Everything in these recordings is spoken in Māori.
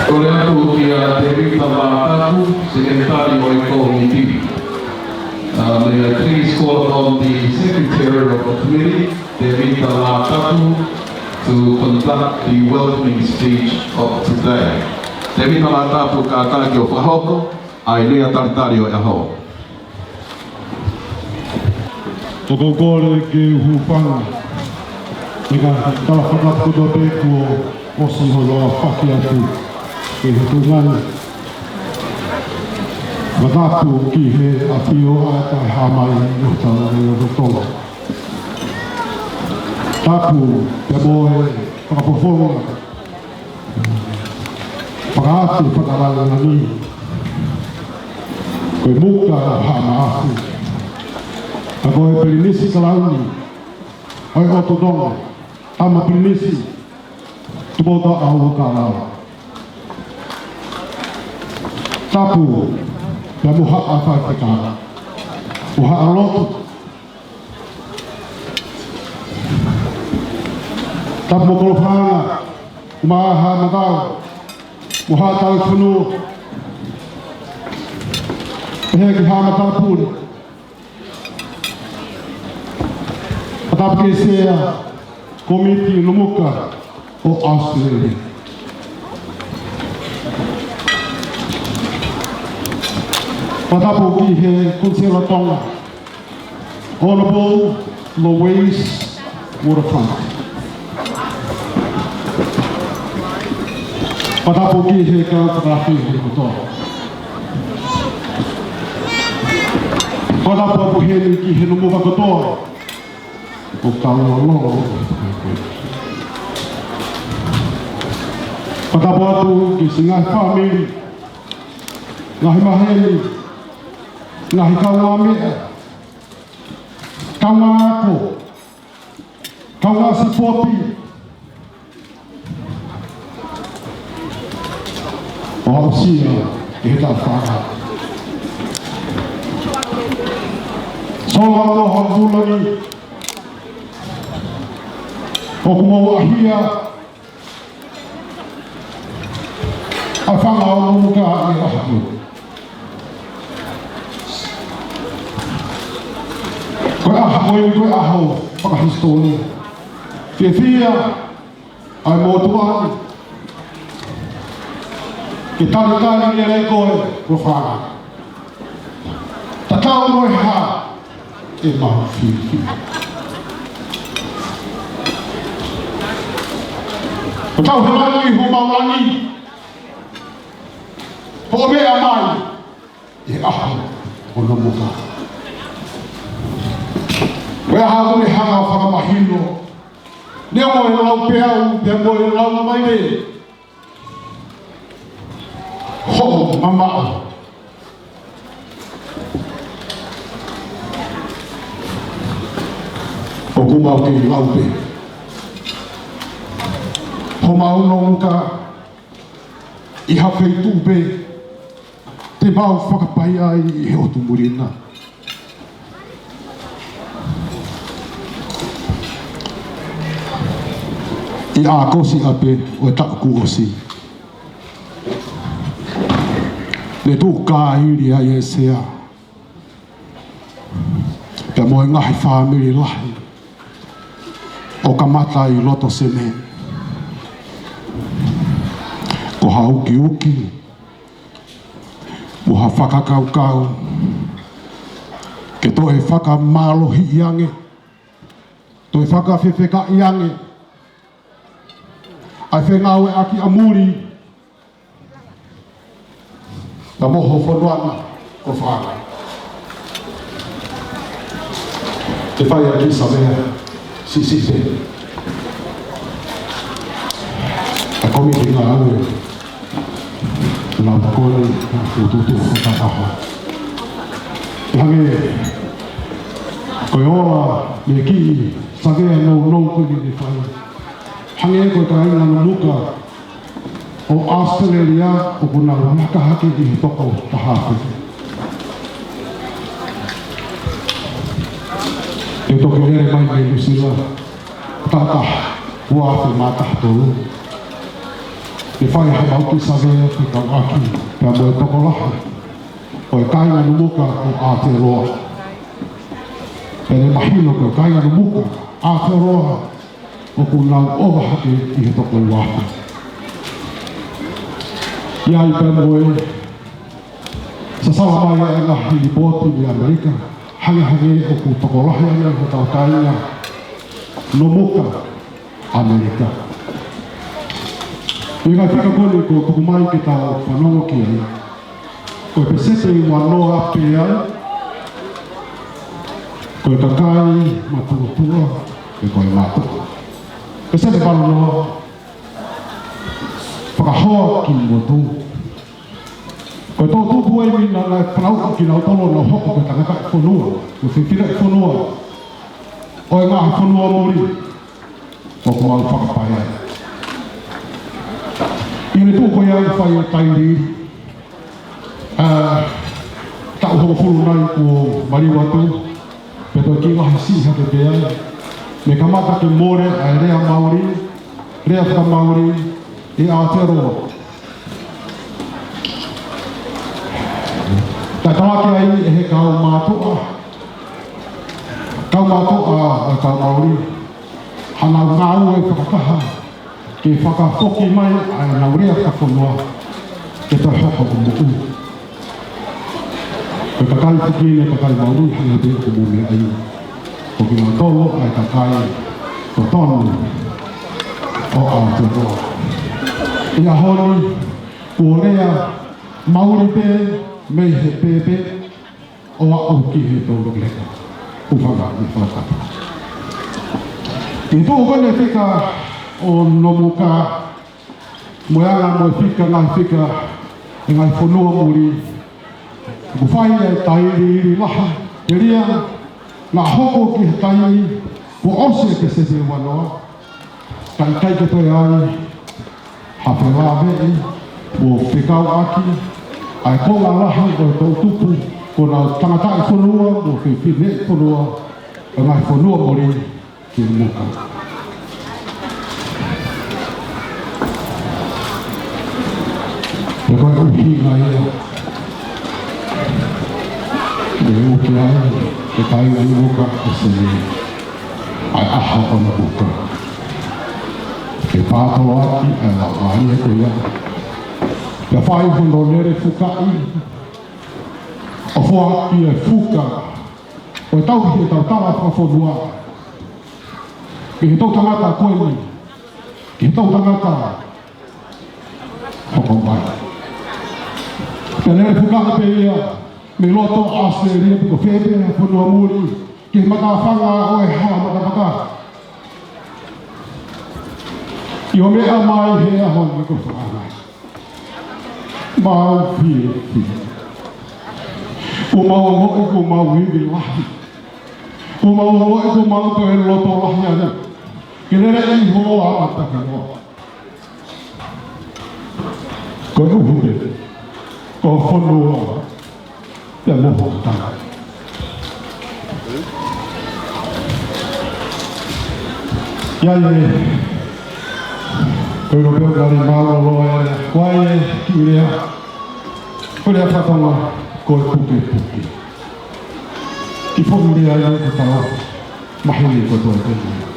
Koreatu kia David Tamatatu, Secretary of Committee. May I please call on the Secretary of the Committee, David Tamatatu, to conduct the welcoming speech of today. David Tamatatu kakaki o whahoko, ai lea tartari o aho. Toko kore ke hupanga, ika tala whakaputo te kua osi holoa whaki atu ke he tungani. Matapu ki he apio a tai hamai utara e rotonga. Tapu te moe whakapofonga, whakaatu whakaranga ni, koe muka hama aku. A koe pirinisi kalauni, oi o tudonga, ama pirinisi, tupota au kalao. Tapu, te muha a whai whakara, muha a lotu. Tapu mo kolofanga, umaha matau, muha tau whanua. Pehe ki hama tapuri. Tapu ke sea komiti lumuka o Australia. Tapu ki he kunsela tonga. Honorable Louise Waterfront. Tapu ki he karatarahi he koto. Tapu he ki he lumuka koto. O kalolo. Patapo atu ki singai family, ngahi maheli, ngahi kaunga mea, kaunga ako, kaunga sipoti. O hausia e he tau whaka. Soa no haulani, o kumo ahia a whanga o muka e ahatu. Koe aho, koe aho, whakahistoni. Whia ai motuani. Ke taritari ni rei koe, ko whanga. Tatau noe ha, e mahu whiwhi. O tau he rangi ho maurangi. Ho mea mai. E aho o no muka. Wea hago ne hanga o whakamahino. Nea mo e lau peau, te mo e lau mai ne. Ho mamao. O kumau ke lau peau. Ho maunonga I hawhei tūpe te mau whakapai ai I he otu murina. I a kosi ape o e taku osi. Le tū kāhiri ai e sea. Te moe ngahi whāmiri lahi. O ka mata I loto se me. Ko ha uki uki. Mo ha whakakaukau. Ke to e whakamalohi iange. To e whakawhewheka iange. Ai whengau e aki amuri. Ta moho whanuana ko whanga. Te whai a ki sa mea. Si se. A komiti ngā aue. Nā pakore nā whututu whakataha. E hange. Koe oa me ki sagea nou kuni te whai. Hange koe ka inga na muka o Australia o kuna makahake I he toko tahake. E toki nere mai mai Lusila tata huawhi mata tolu. e whai ha mau ki sawe ki kau aki pia moe tokolaha o e kainga numuka o Aotearoa pene mahino ko e kainga numuka Aotearoa o ku nau owa hake i he toko waha ia i pia moe sa sawa mai e nga hili poti i Amerika hange o ku tokolaha ia i he tau kainga numuka Amerika i ngai whika kone ko tuku mai ki tau whanongo ki ai ko e pesete i wanoa pe ai ko e kakai matua e ko e matua pesete palo noa whakahoa ki motu ko e tō tupu e mina na whanau ki nau tolo na hoko ko e tangaka e whanua ko whiwhira e whanua o e ngā whanua mori o ko au whakapai ai Ine tōko ia i whai o tairi tau hoko furu nai ko Mariwatu pe toi ki wahi siha ke pea me kamata ke more ai rea Māori rea whaka Māori i Aotearoa ta kawake ai e he kau mātoa a kau Māori hana ngāu e whakakaha ke whakafoki mai ai naurea whakafonua ke toi hoko o muku. Ke kakai tikine, kakai Māori, hanga te ko mune ai. Ko ki ngā tolo ai kakai ko tonu o Aotearoa. Ia honi, ko rea Māori pe, mei he pepe, o au ki he tōru leka. Uwhanga i whakata. I tō kone whika o nomuka moeanga moe whika ngai whika e ngai whanua muri ko whai e tairi iri laha e ria ngā hoko ki he tairi ko ose ke sese wanoa kai ke toi ai hawhi rāwe o whikau aki ai konga laha o tau tupu ko nā tangata i whanua o whiwhine i whanua e ngai whanua muri ki muka E koe uhi ngai ea. E uki ai, e tai ngai uka e se ai aha o na uka. E pātolo aki, e la mai e koe ia. Ia whai hono nere fukai. O fua aki e fuka. O e tauhi e tau tawa whawhonua. Ki he tau tangata koe ni. Ki he tau tangata hoko mai. Ka nere whukaka pe ia, me loto Australia piko whepe a whanua muri, ki mata whanga o e haa mata. I o mea mai he aho me ko whanga. Mau whie. Ko mau ngoi ko mau hiwi lahi. Ko mau ngoi ko mau to e loto lahi ana. Ki nere i hoa ata ki hoa. Ko nuhu ko whanua te moho tanga. Ia e, koe no peo kari mālo loa e, koe e ki urea, koe rea whatonga, koe puke. Ki whonu rea e ko tau, mahini ko toi tēnei.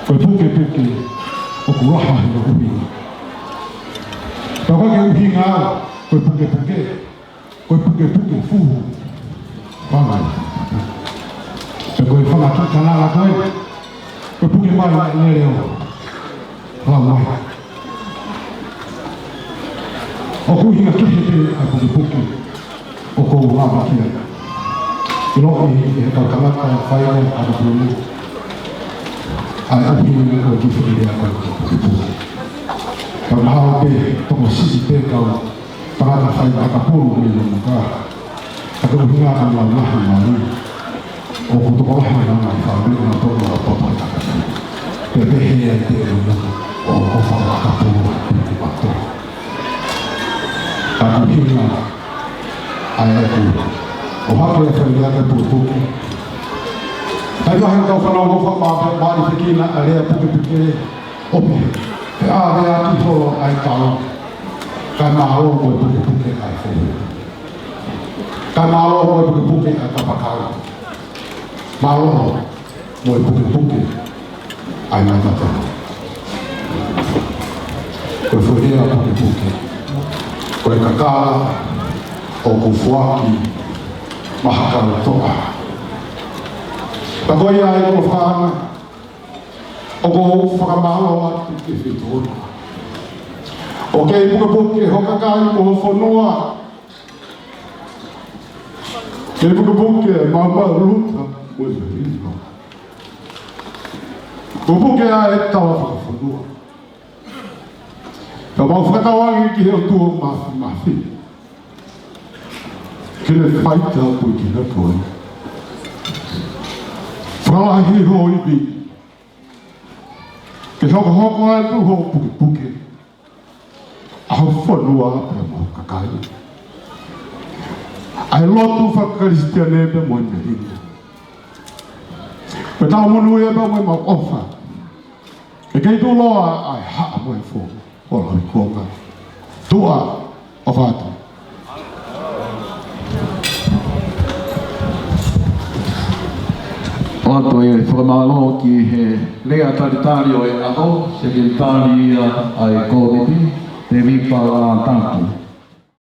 Koe puke, o ku raha he no uhinga. Tau koe ke uhinga au, koe puke fuhu whangai e koe whangaki kanala koe puke mai e reo lau mai o kuhinga kihepe a puke o kou lama kia i roki e he tau kanaka whaia a pulu ai uhinga koe kihepe a koe puke kau hao pe toko sisi pe kau Tangata whai akapuru ni muka. Kata uhinga ka lau nahi mari. O kutoko lahi na ngai whauri na tōru a tōtai takata. Te pehe ai te unu o whai akapuru ni mato. Kata uhinga ai aku. O hake e whai ake puki. Tai wahi kau whanau hofa maari whikina a rea puke ope. Te ārea ki ho ai tau. Kai mālo mo i puke puke ai whenu. Kai mālo mo i puke puke ai kapakau. Mālo mo i puke puke ai mai tatau. Koe whurea puke puke. Koe kakala o kufuaki mahakala toa. Pakoi ai ko whana o ko whakamalo atu ke whitona. O kei puka puke hokakai mo whanua. Kei puka puke mama ruta mo i whirino. Ko puke ai tawa whanua. Ka mau whakatawangi ki heo tua mafi. Kene whaita pui ki na koe. Whalahi ho iwi. Ke hoka hoko atu ho puke puke. Aho whanua pe mo kakai. Ai lotu whakaristiane pe mo i merino. Pe tau munu e pe mo i mau ofa. E kei tū loa ai haa mo e fō. Ola i kōka. Tua o whātu. O ato e whakamalo ki he lea taritari o e aho, se ke tari ai kōriti, te vipa tātu.